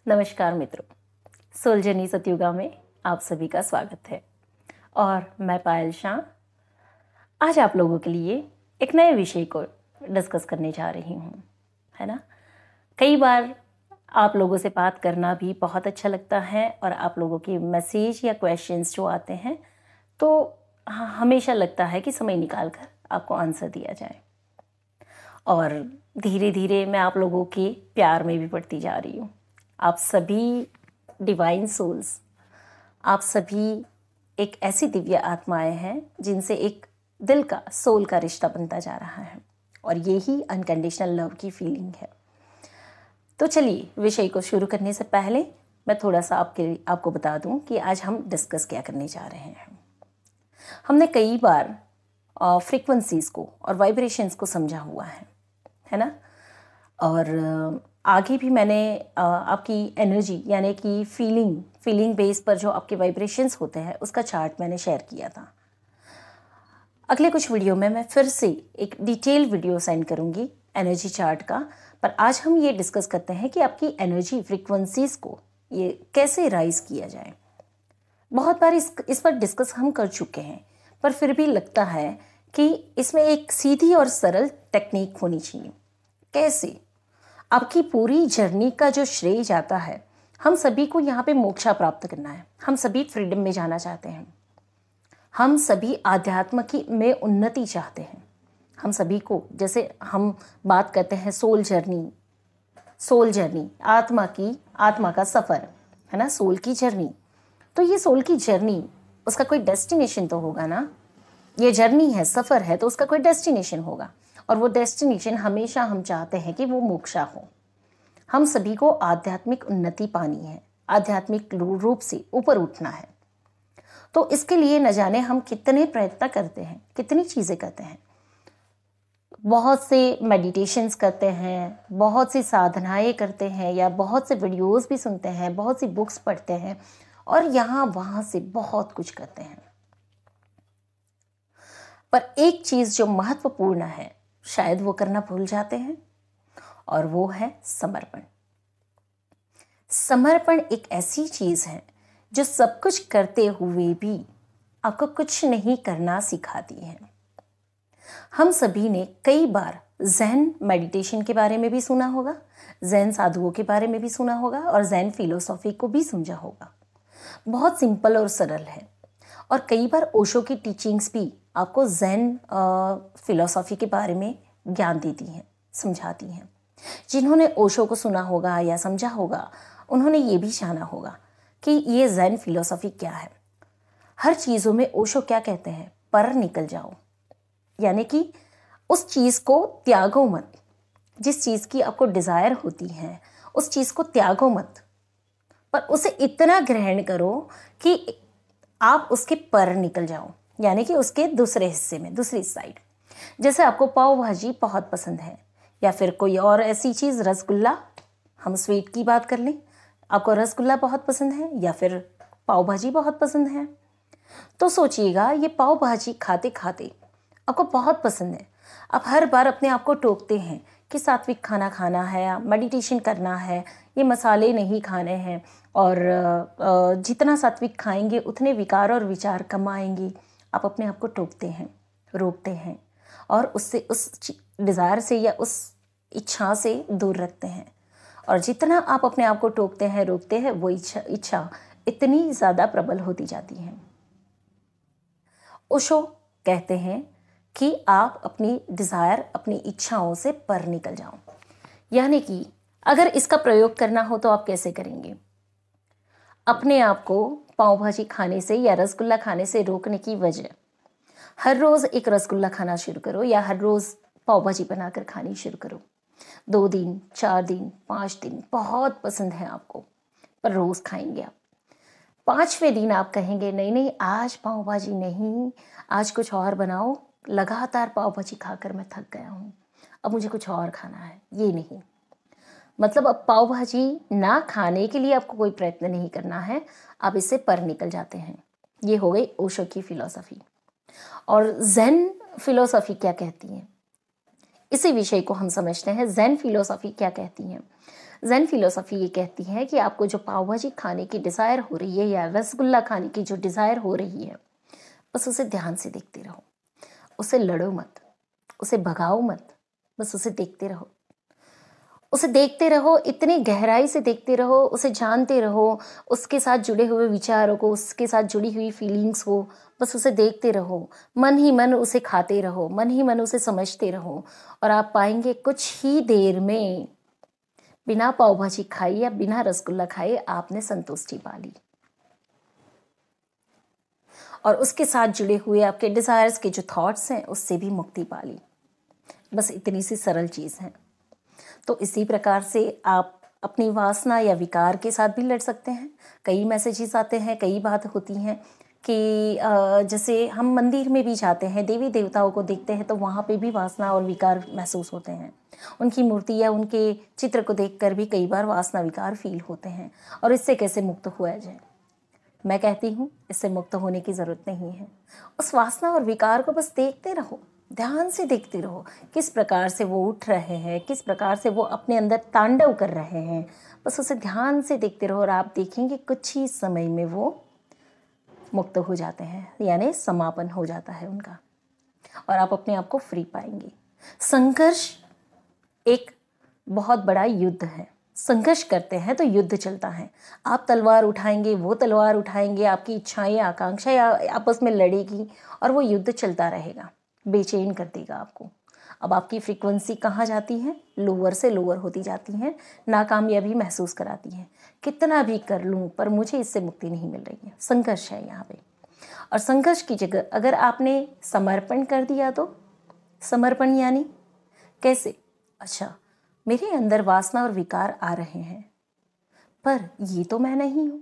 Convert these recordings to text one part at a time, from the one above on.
नमस्कार मित्रों, soul journey सतयुगा में आप सभी का स्वागत है। और मैं पायल शाह आज आप लोगों के लिए एक नए विषय को डिस्कस करने जा रही हूँ, है ना। कई बार आप लोगों से बात करना भी बहुत अच्छा लगता है और आप लोगों के मैसेज या क्वेश्चंस जो आते हैं तो हमेशा लगता है कि समय निकाल कर आपको आंसर दिया जाए। और धीरे धीरे मैं आप लोगों के प्यार में भी बढ़ती जा रही हूँ। आप सभी डिवाइन सोल्स, आप सभी एक ऐसी दिव्य आत्माएं हैं जिनसे एक दिल का, सोल का रिश्ता बनता जा रहा है और यही अनकंडीशनल लव की फीलिंग है। तो चलिए, विषय को शुरू करने से पहले मैं थोड़ा सा आपको बता दूं कि आज हम डिस्कस क्या करने जा रहे हैं। हमने कई बार फ्रीक्वेंसीज को और वाइब्रेशंस को समझा हुआ है ना। और आगे भी मैंने आपकी एनर्जी यानी कि फीलिंग बेस पर जो आपके वाइब्रेशंस होते हैं उसका चार्ट मैंने शेयर किया था। अगले कुछ वीडियो में मैं फिर से एक डिटेल वीडियो सेंड करूंगी एनर्जी चार्ट का। पर आज हम ये डिस्कस करते हैं कि आपकी एनर्जी फ्रीक्वेंसीज को ये कैसे राइज किया जाए। बहुत बार इस पर डिस्कस हम कर चुके हैं, पर फिर भी लगता है कि इसमें एक सीधी और सरल टेक्निक होनी चाहिए। कैसे आपकी पूरी जर्नी का जो श्रेय जाता है, हम सभी को यहाँ पे मोक्षा प्राप्त करना है। हम सभी फ्रीडम में जाना चाहते हैं, हम सभी आध्यात्म की में उन्नति चाहते हैं। हम सभी को, जैसे हम बात करते हैं सोल जर्नी आत्मा का सफ़र, है ना, सोल की जर्नी। तो ये सोल की जर्नी, उसका कोई डेस्टिनेशन तो होगा ना। ये जर्नी है, सफ़र है, तो उसका कोई डेस्टिनेशन होगा और वो डेस्टिनेशन हमेशा हम चाहते हैं कि वो मोक्षा हो। हम सभी को आध्यात्मिक उन्नति पानी है, आध्यात्मिक रूप से ऊपर उठना है। तो इसके लिए न जाने हम कितने प्रयत्न करते हैं, कितनी चीज़ें करते हैं। बहुत से मेडिटेशंस करते हैं, बहुत सी साधनाएं करते हैं, या बहुत से वीडियोस भी सुनते हैं, बहुत सी बुक्स पढ़ते हैं और यहाँ वहाँ से बहुत कुछ करते हैं। पर एक चीज़ जो महत्वपूर्ण है, शायद वो करना भूल जाते हैं, और वो है समर्पण। समर्पण एक ऐसी चीज़ है जो सब कुछ करते हुए भी आपको कुछ नहीं करना सिखाती है। हम सभी ने कई बार ज़ेन मेडिटेशन के बारे में भी सुना होगा, ज़ेन साधुओं के बारे में भी सुना होगा और ज़ेन फिलोसॉफी को भी समझा होगा। बहुत सिंपल और सरल है। और कई बार ओशो की टीचिंग्स भी आपको ज़ेन फिलोसॉफी के बारे में ज्ञान देती हैं, समझाती हैं। जिन्होंने ओशो को सुना होगा या समझा होगा, उन्होंने ये भी जाना होगा कि ये ज़ेन फिलोसॉफी क्या है। हर चीज़ों में ओशो क्या कहते हैं, पर निकल जाओ, यानी कि उस चीज़ को त्यागो मत। जिस चीज़ की आपको डिज़ायर होती है उस चीज़ को त्यागो मत, पर उसे इतना ग्रहण करो कि आप उसके पर निकल जाओ, यानी कि उसके दूसरे हिस्से में, दूसरी साइड। जैसे आपको पाव भाजी बहुत पसंद है, या फिर कोई और ऐसी चीज़, रसगुल्ला, हम स्वीट की बात कर लें, आपको रसगुल्ला बहुत पसंद है या फिर पाव भाजी बहुत पसंद है। तो सोचिएगा, ये पाव भाजी खाते खाते आपको बहुत पसंद है। आप हर बार अपने आप को टोकते हैं कि सात्विक खाना खाना है, मेडिटेशन करना है, ये मसाले नहीं खाने हैं, और जितना सात्विक खाएंगे उतने विकार और विचार कम आएंगे। आप अपने आप को टोकते हैं, रोकते हैं और उससे, उस डिज़ायर से या उस इच्छा से दूर रखते हैं। और जितना आप अपने आप को टोकते हैं, रोकते हैं, वो इच्छा इतनी ज़्यादा प्रबल होती जाती है। ओशो कहते हैं कि आप अपनी डिज़ायर, अपनी इच्छाओं से पर निकल जाओ। यानी कि अगर इसका प्रयोग करना हो तो आप कैसे करेंगे? अपने आप को पाव भाजी खाने से या रसगुल्ला खाने से रोकने की वजह, हर रोज़ एक रसगुल्ला खाना शुरू करो या हर रोज़ पाव भाजी बनाकर खानी शुरू करो। 2 दिन, 4 दिन, 5 दिन बहुत पसंद है आपको, पर रोज़ खाएंगे आप। 5वें दिन आप कहेंगे नहीं नहीं, आज पाव भाजी नहीं, आज कुछ और बनाओ। लगातार पाव भाजी खाकर मैं थक गया हूँ, अब मुझे कुछ और खाना है। ये नहीं, मतलब अब पाव भाजी ना खाने के लिए आपको कोई प्रयत्न नहीं करना है, आप इससे पर निकल जाते हैं। ये हो गई ओशो की फिलॉसफी। और ज़ेन फिलॉसफी क्या कहती है? इसी विषय को हम समझते हैं ज़ेन फिलोसॉफी क्या कहती है। ज़ेन फिलोसॉफी ये कहती है कि आपको जो पाव भाजी खाने की डिज़ायर हो रही है या रसगुल्ला खाने की जो डिज़ायर हो रही है, बस उसे ध्यान से देखते रहो, उसे लड़ो मत, उसे भगाओ मत, बस उसे देखते रहो, उसे देखते रहो, इतनी गहराई से देखते रहो, उसे जानते रहो, उसके साथ जुड़े हुए विचारों को, उसके साथ जुड़ी हुई फीलिंग्स को, बस उसे देखते रहो, मन ही मन उसे खाते रहो, मन ही मन उसे समझते रहो, और आप पाएंगे कुछ ही देर में बिना पाव भाजी खाई या बिना रसगुल्ला खाए आपने संतुष्टि पा ली और उसके साथ जुड़े हुए आपके डिजायर्स के जो थॉट्स हैं उससे भी मुक्ति पा ली। बस इतनी सी सरल चीज़ है। तो इसी प्रकार से आप अपनी वासना या विकार के साथ भी लड़ सकते हैं। कई मैसेजेस आते हैं, कई बात होती हैं कि जैसे हम मंदिर में भी जाते हैं, देवी देवताओं को देखते हैं तो वहाँ पे भी वासना और विकार महसूस होते हैं। उनकी मूर्ति या उनके चित्र को देखकर भी कई बार वासना विकार फील होते हैं। और इससे कैसे मुक्त हुआ जाए? मैं कहती हूँ इससे मुक्त होने की ज़रूरत नहीं है। उस वासना और विकार को बस देखते रहो, ध्यान से देखते रहो, किस प्रकार से वो उठ रहे हैं, किस प्रकार से वो अपने अंदर तांडव कर रहे हैं। बस उसे ध्यान से देखते रहो और आप देखेंगे कुछ ही समय में वो मुक्त हो जाते हैं, यानी समापन हो जाता है उनका, और आप अपने आप को फ्री पाएंगे। संघर्ष एक बहुत बड़ा युद्ध है। संघर्ष करते हैं तो युद्ध चलता है। आप तलवार उठाएंगे, वो तलवार उठाएंगे, आपकी इच्छाएं आकांक्षाएं आपस में लड़ेगी और वो युद्ध चलता रहेगा, बेचैन कर देगा आपको। अब आपकी फ्रीक्वेंसी कहाँ जाती है? लोअर से लोअर होती जाती है, नाकामयाबी महसूस कराती है। कितना भी कर लूँ पर मुझे इससे मुक्ति नहीं मिल रही है। संघर्ष है यहाँ पे। और संघर्ष की जगह अगर आपने समर्पण कर दिया तो, समर्पण यानी कैसे? अच्छा, मेरे अंदर वासना और विकार आ रहे हैं पर ये तो मैं नहीं हूँ,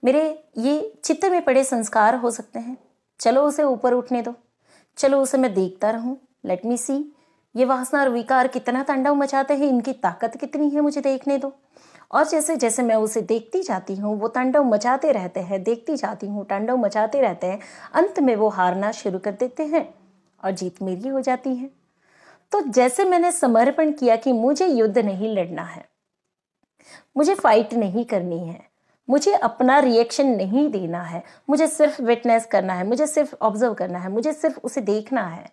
मेरे ये चित्त में पड़े संस्कार हो सकते हैं, चलो उसे ऊपर उठने दो, चलो उसे मैं देखता रहूं, लेट मी सी ये वासना और विकार कितना तांडव मचाते हैं, इनकी ताकत कितनी है, मुझे देखने दो। और जैसे जैसे मैं उसे देखती जाती हूँ वो तांडव मचाते रहते हैं, देखती जाती हूँ, तांडव मचाते रहते हैं, अंत में वो हारना शुरू कर देते हैं और जीत मेरी हो जाती है। तो जैसे मैंने समर्पण किया कि मुझे युद्ध नहीं लड़ना है, मुझे फाइट नहीं करनी है, मुझे अपना रिएक्शन नहीं देना है, मुझे सिर्फ विटनेस करना है, मुझे सिर्फ ऑब्जर्व करना है, मुझे सिर्फ उसे देखना है,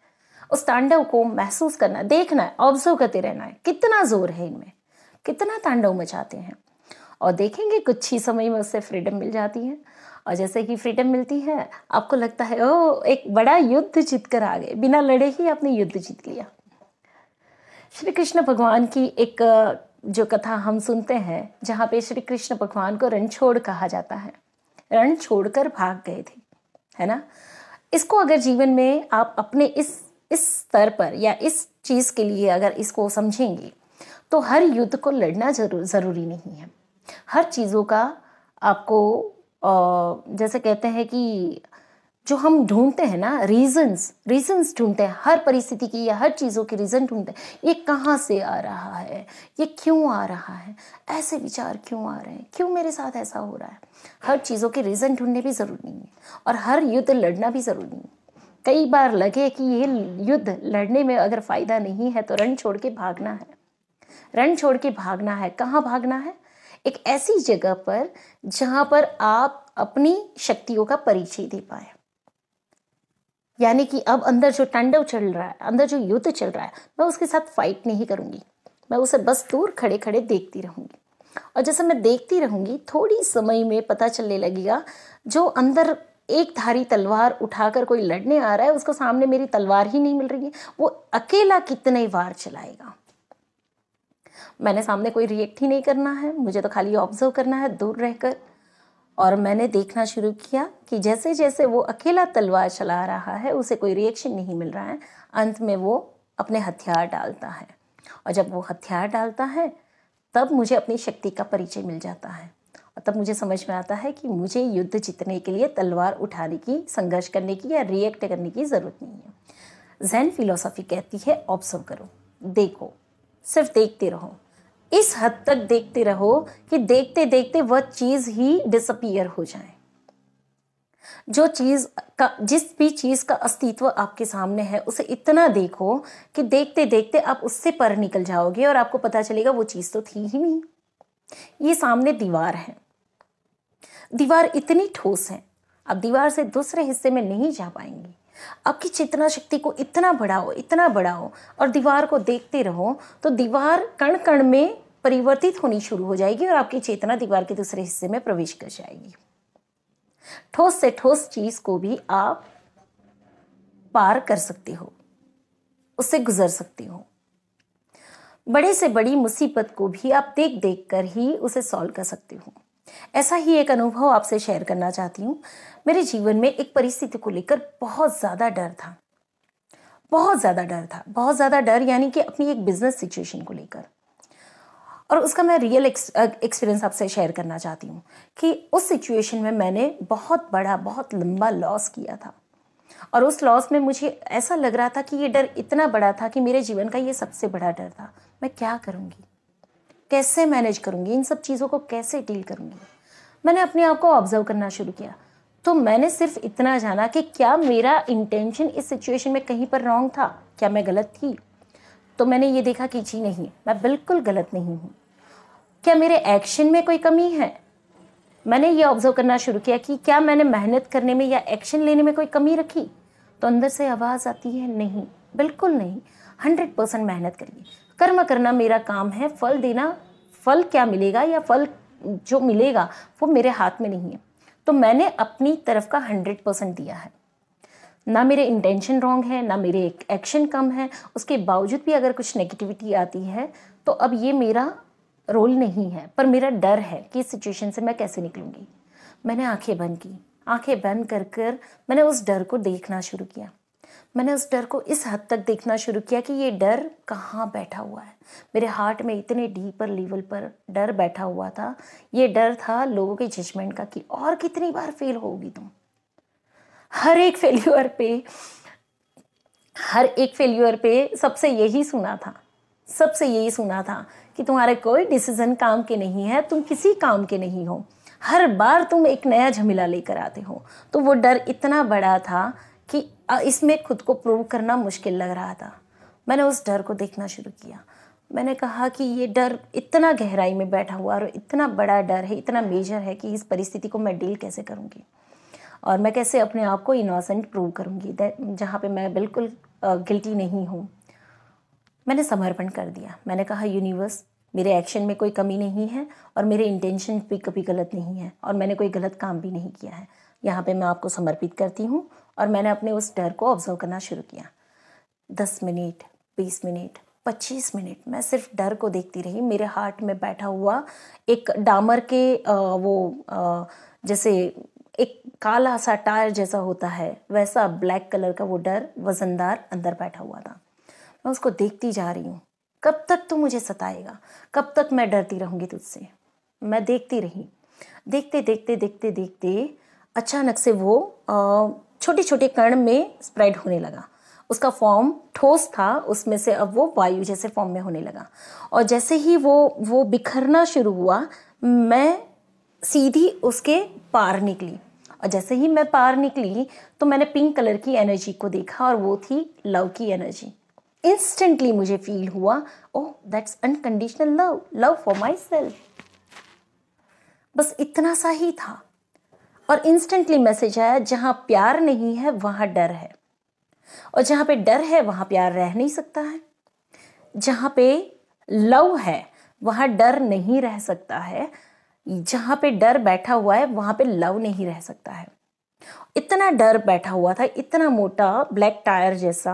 उस तांडव को महसूस करना है, देखना है, ऑब्जर्व करते रहना है। कितना जोर है इनमें, कितना तांडव मचाते हैं। और देखेंगे कुछ ही समय में उससे फ्रीडम मिल जाती है। और जैसे कि फ्रीडम मिलती है आपको लगता है ओ एक बड़ा युद्ध जीत कर आ गए, बिना लड़े ही आपने युद्ध जीत लिया। श्री कृष्ण भगवान की एक जो कथा हम सुनते हैं जहाँ पे श्री कृष्ण भगवान को रणछोड़ कहा जाता है, रण छोड़कर भाग गए थे, है ना। इसको अगर जीवन में आप अपने इस स्तर पर या इस चीज़ के लिए अगर इसको समझेंगे तो हर युद्ध को लड़ना ज़रूरी नहीं है। हर चीज़ों का आपको जैसे कहते हैं कि जो हम ढूंढते हैं ना, रीजंस ढूंढते हैं हर परिस्थिति की या हर चीज़ों के रीज़न ढूंढते हैं। ये कहाँ से आ रहा है, ये क्यों आ रहा है, ऐसे विचार क्यों आ रहे हैं, क्यों मेरे साथ ऐसा हो रहा है। हर चीज़ों के रीज़न ढूंढने भी ज़रूरी नहीं है और हर युद्ध लड़ना भी ज़रूरी नहीं है। कई बार लगे कि ये युद्ध लड़ने में अगर फ़ायदा नहीं है तो रण छोड़ के भागना है। रण छोड़ के भागना है, कहाँ भागना है? एक ऐसी जगह पर जहाँ पर आप अपनी शक्तियों का परिचय दे पाए। यानी कि अब अंदर जो तांडव चल रहा है, अंदर जो युद्ध चल रहा है, मैं उसके साथ फाइट नहीं करूंगी, मैं उसे बस दूर खड़े खड़े देखती रहूंगी। और जैसे मैं देखती रहूंगी थोड़ी समय में पता चलने लगेगा जो अंदर एक धारी तलवार उठाकर कोई लड़ने आ रहा है, उसको सामने मेरी तलवार ही नहीं मिल रही है, वो अकेला कितने वार चलाएगा। मैंने सामने कोई रिएक्ट ही नहीं करना है, मुझे तो खाली ऑब्जर्व करना है दूर रहकर। और मैंने देखना शुरू किया कि जैसे जैसे वो अकेला तलवार चला रहा है, उसे कोई रिएक्शन नहीं मिल रहा है, अंत में वो अपने हथियार डालता है। और जब वो हथियार डालता है तब मुझे अपनी शक्ति का परिचय मिल जाता है और तब मुझे समझ में आता है कि मुझे युद्ध जीतने के लिए तलवार उठाने की, संघर्ष करने की या रिएक्ट करने की ज़रूरत नहीं है। ज़ेन फिलोसॉफी कहती है ऑब्जर्व करो, देखो, सिर्फ देखते रहो, इस हद तक देखते रहो कि देखते देखते वह चीज़ ही डिसअपीयर हो जाए। जो चीज़ का, जिस भी चीज़ का अस्तित्व आपके सामने है उसे इतना देखो कि देखते देखते आप उससे पर निकल जाओगे और आपको पता चलेगा वो चीज़ तो थी ही नहीं। ये सामने दीवार है, दीवार इतनी ठोस है, आप दीवार से दूसरे हिस्से में नहीं जा पाएंगे। आपकी चेतना शक्ति को इतना बढ़ाओ और दीवार को देखते रहो, तो दीवार कण कण में परिवर्तित होनी शुरू हो जाएगी और आपकी चेतना दीवार के दूसरे हिस्से में प्रवेश कर जाएगी। ठोस से ठोस चीज को भी आप पार कर सकते हो, उससे गुजर सकते हो। बड़े से बड़ी मुसीबत को भी आप देख देख कर ही उसे सॉल्व कर सकते हो। ऐसा ही एक अनुभव आपसे शेयर करना चाहती हूँ। मेरे जीवन में एक परिस्थिति को लेकर बहुत ज़्यादा डर था, बहुत ज़्यादा डर, यानी कि अपनी एक बिजनेस सिचुएशन को लेकर। और उसका मैं रियल एक्सपीरियंस आपसे शेयर करना चाहती हूँ कि उस सिचुएशन में मैंने बहुत लंबा लॉस किया था। और उस लॉस में मुझे ऐसा लग रहा था कि ये डर इतना बड़ा था कि मेरे जीवन का ये सबसे बड़ा डर था। मैं क्या करूँगी, कैसे मैनेज करूँगी, इन सब चीज़ों को कैसे डील करूँगी। मैंने अपने आप को ऑब्जर्व करना शुरू किया, तो मैंने सिर्फ इतना जाना कि क्या मेरा इंटेंशन इस सिचुएशन में कहीं पर रॉन्ग था, क्या मैं गलत थी। तो मैंने ये देखा कि जी नहीं, मैं बिल्कुल गलत नहीं हूँ। क्या मेरे एक्शन में कोई कमी है, मैंने ये ऑब्जर्व करना शुरू किया कि क्या मैंने मेहनत करने में या एक्शन लेने में कोई कमी रखी। तो अंदर से आवाज़ आती है, नहीं, बिल्कुल नहीं, 100% मेहनत करिए। कर्म करना मेरा काम है, फल देना, फल क्या मिलेगा या फल जो मिलेगा वो मेरे हाथ में नहीं है। तो मैंने अपनी तरफ का 100% दिया है। ना मेरे इंटेंशन रॉन्ग है, ना मेरे एक्शन कम है। उसके बावजूद भी अगर कुछ नेगेटिविटी आती है तो अब ये मेरा रोल नहीं है, पर मेरा डर है कि इस सिचुएशन से मैं कैसे निकलूंगी। मैंने आंखें बंद की, आंखें बंद कर कर मैंने उस डर को देखना शुरू किया। मैंने उस डर को इस हद तक देखना शुरू किया कि ये डर कहाँ बैठा हुआ है। मेरे हार्ट में इतने डीपर लेवल पर डर बैठा हुआ था। ये डर था लोगों के जजमेंट का कि और कितनी बार फेल होगी तुम। हर एक फेल्यूर पे सबसे यही सुना था कि तुम्हारे कोई डिसीजन काम के नहीं है, तुम किसी काम के नहीं हो, हर बार तुम एक नया झमेला लेकर आते हो। तो वो डर इतना बड़ा था कि इसमें खुद को प्रूव करना मुश्किल लग रहा था। मैंने उस डर को देखना शुरू किया। मैंने कहा कि ये डर इतना गहराई में बैठा हुआ और इतना बड़ा डर है, इतना मेजर है कि इस परिस्थिति को मैं डील कैसे करूँगी और मैं कैसे अपने आप को इनोसेंट प्रूव करूँगी जहाँ पे मैं बिल्कुल गिल्टी नहीं हूँ। मैंने समर्पण कर दिया। मैंने कहा यूनिवर्स, मेरे एक्शन में कोई कमी नहीं है और मेरे इंटेंशन भी कभी गलत नहीं है और मैंने कोई गलत काम भी नहीं किया है। यहाँ पे मैं आपको समर्पित करती हूँ। और मैंने अपने उस डर को ऑब्जर्व करना शुरू किया। 10 मिनट, 20 मिनट, 25 मिनट मैं सिर्फ डर को देखती रही। मेरे हार्ट में बैठा हुआ एक डामर के जैसे एक काला सा टायर जैसा होता है, वैसा ब्लैक कलर का वो डर वजनदार अंदर बैठा हुआ था। मैं उसको देखती जा रही हूँ। कब तक तू मुझे सताएगा, कब तक मैं डरती रहूँगी तुझसे। मैं देखती रही। देखते देखते देखते देखते अचानक से वो छोटे छोटे कण में स्प्रेड होने लगा। उसका फॉर्म ठोस था, उसमें से अब वो वायु जैसे फॉर्म में होने लगा। और जैसे ही वो बिखरना शुरू हुआ, मैं सीधी उसके पार निकली। और जैसे ही मैं पार निकली तो मैंने पिंक कलर की एनर्जी को देखा और वो थी लव की एनर्जी। इंस्टेंटली मुझे फील हुआ, oh that's unconditional love, love for my self. बस इतना सा ही था और इंस्टेंटली मैसेज आया, जहां प्यार नहीं है वहां डर है और जहां पे डर है वहां प्यार रह नहीं सकता है। जहां पे लव है वहां डर नहीं रह सकता है। जहां पे डर बैठा हुआ है वहां पे लव नहीं रह सकता है। इतना डर बैठा हुआ था, इतना मोटा ब्लैक टायर जैसा,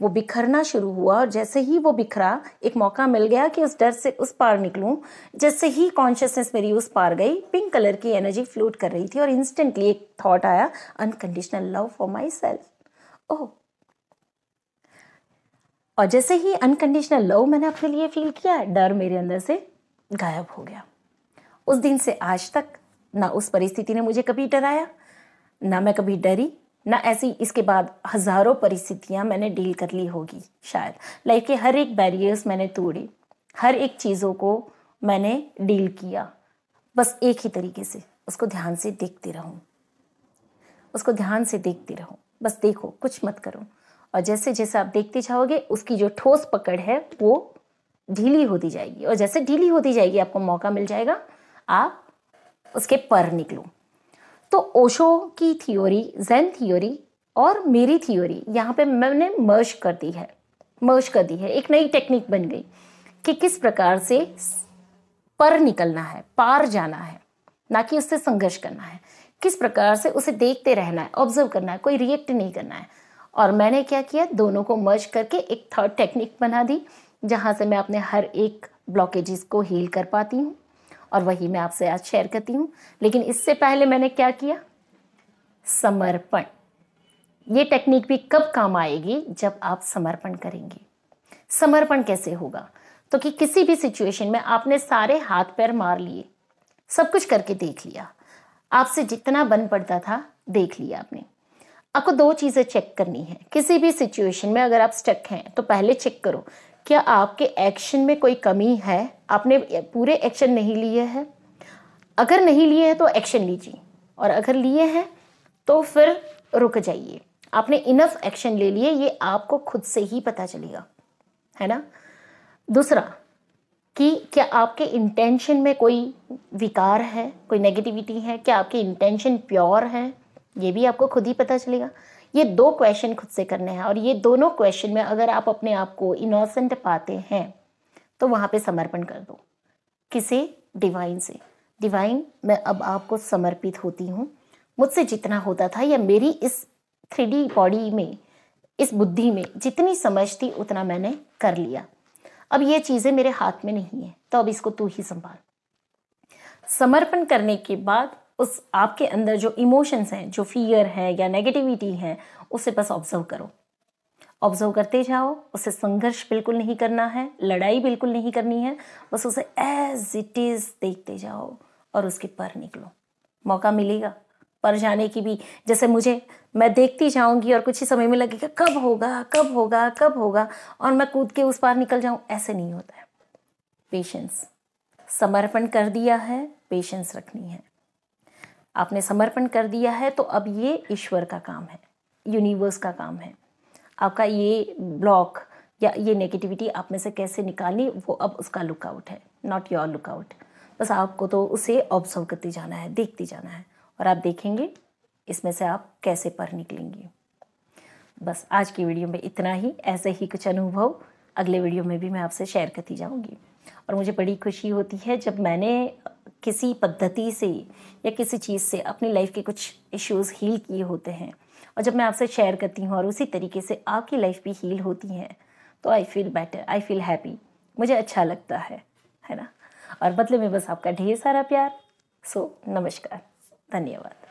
वो बिखरना शुरू हुआ। और जैसे ही वो बिखरा, एक मौका मिल गया कि उस डर से उस पार निकलूं। जैसे ही कॉन्शियसनेस मेरी उस पार गई, पिंक कलर की एनर्जी फ्लोट कर रही थी और इंस्टेंटली एक थॉट आया, unconditional love for myself. Oh, और जैसे ही अनकंडीशनल लव मैंने अपने लिए फील किया, डर मेरे अंदर से गायब हो गया। उस दिन से आज तक ना उस परिस्थिति ने मुझे कभी डराया, ना मैं कभी डरी, ना ऐसी इसके बाद हजारों परिस्थितियां मैंने डील कर ली होगी शायद। लाइफ के हर एक बैरियर्स मैंने तोड़ी, हर एक चीज़ों को मैंने डील किया, बस एक ही तरीके से उसको ध्यान से देखते रहूं। उसको ध्यान से देखते रहो, बस देखो, कुछ मत करो। और जैसे जैसे आप देखते जाओगे उसकी जो ठोस पकड़ है वो ढीली होती जाएगी, और जैसे ढीली होती जाएगी आपको मौका मिल जाएगा आप उसके पर निकलो। तो ओशो की थियोरी, ज़ेन थियोरी और मेरी थियोरी यहाँ पे मैंने मर्ज कर दी है, एक नई टेक्निक बन गई कि किस प्रकार से पर निकलना है, पार जाना है, ना कि उससे संघर्ष करना है। किस प्रकार से उसे देखते रहना है, ऑब्जर्व करना है, कोई रिएक्ट नहीं करना है। और मैंने क्या किया, दोनों को मर्ज करके एक थर्ड टेक्निक बना दी, जहाँ से मैं अपने हर एक ब्लॉकेजेस को हील कर पाती हूँ, और वही मैं आपसे आज शेयर करती हूँ। लेकिन इससे पहले मैंने क्या किया, समर्पण। ये टेक्निक भी कब काम आएगी, जब आप समर्पण करेंगे। समर्पण कैसे होगा, तो कि किसी भी सिचुएशन में आपने सारे हाथ पैर मार लिए, सब कुछ करके देख लिया, आपसे जितना बन पड़ता था देख लिया आपने। आपको दो चीज़ें चेक करनी है किसी भी सिचुएशन में। अगर आप स्टक हैं तो पहले चेक करो क्या आपके एक्शन में कोई कमी है, आपने पूरे एक्शन नहीं लिए हैं। अगर नहीं लिए हैं तो एक्शन लीजिए, और अगर लिए हैं तो फिर रुक जाइए। आपने इनफ एक्शन ले लिए, ये आपको खुद से ही पता चलेगा, है ना। दूसरा कि क्या आपके इंटेंशन में कोई विकार है, कोई नेगेटिविटी है, क्या आपके इंटेंशन प्योर है, ये भी आपको खुद ही पता चलेगा। ये दो क्वेश्चन खुद से करने हैं, और ये दोनों क्वेश्चन में अगर आप अपने आप को इनोसेंट पाते हैं तो वहाँ पे समर्पण कर दो। किसे, डिवाइन से। डिवाइन, मैं अब आपको समर्पित होती हूँ। मुझसे जितना होता था, या मेरी इस 3D बॉडी में, इस बुद्धि में जितनी समझ थी उतना मैंने कर लिया। अब ये चीज़ें मेरे हाथ में नहीं है, तो अब इसको तू ही संभाल। समर्पण करने के बाद उस आपके अंदर जो इमोशंस हैं, जो फियर है या नेगेटिविटी है, उसे बस ऑब्जर्व करो, ऑब्जर्व करते जाओ। उसे संघर्ष बिल्कुल नहीं करना है, लड़ाई बिल्कुल नहीं करनी है, बस उसे एज इट इज देखते जाओ और उसके पर निकलो। मौका मिलेगा पर जाने की भी, जैसे मुझे, मैं देखती जाऊंगी और कुछ ही समय में लगेगा कब होगा कब होगा कब होगा, और मैं कूद के उस पार निकल जाऊं, ऐसे नहीं होता है। पेशेंस, समर्पण कर दिया है, पेशेंस रखनी है। आपने समर्पण कर दिया है तो अब ये ईश्वर का काम है, यूनिवर्स का काम है। आपका ये ब्लॉक या ये नेगेटिविटी आप में से कैसे निकालनी, वो अब उसका लुकआउट है, नॉट योर लुकआउट। बस आपको तो उसे ऑब्जर्व करते जाना है, देखते जाना है, और आप देखेंगे इसमें से आप कैसे पर निकलेंगे। बस आज की वीडियो में इतना ही। ऐसे ही कुछ अनुभव अगले वीडियो में भी मैं आपसे शेयर करती जाऊंगी। और मुझे बड़ी खुशी होती है जब मैंने किसी पद्धति से या किसी चीज़ से अपनी लाइफ के कुछ इश्यूज़ हील किए होते हैं, और जब मैं आपसे शेयर करती हूँ और उसी तरीके से आपकी लाइफ भी हील होती है, तो I feel better, I feel happy, मुझे अच्छा लगता है ना। और बदले में बस आपका ढेर सारा प्यार। सो नमस्कार, धन्यवाद।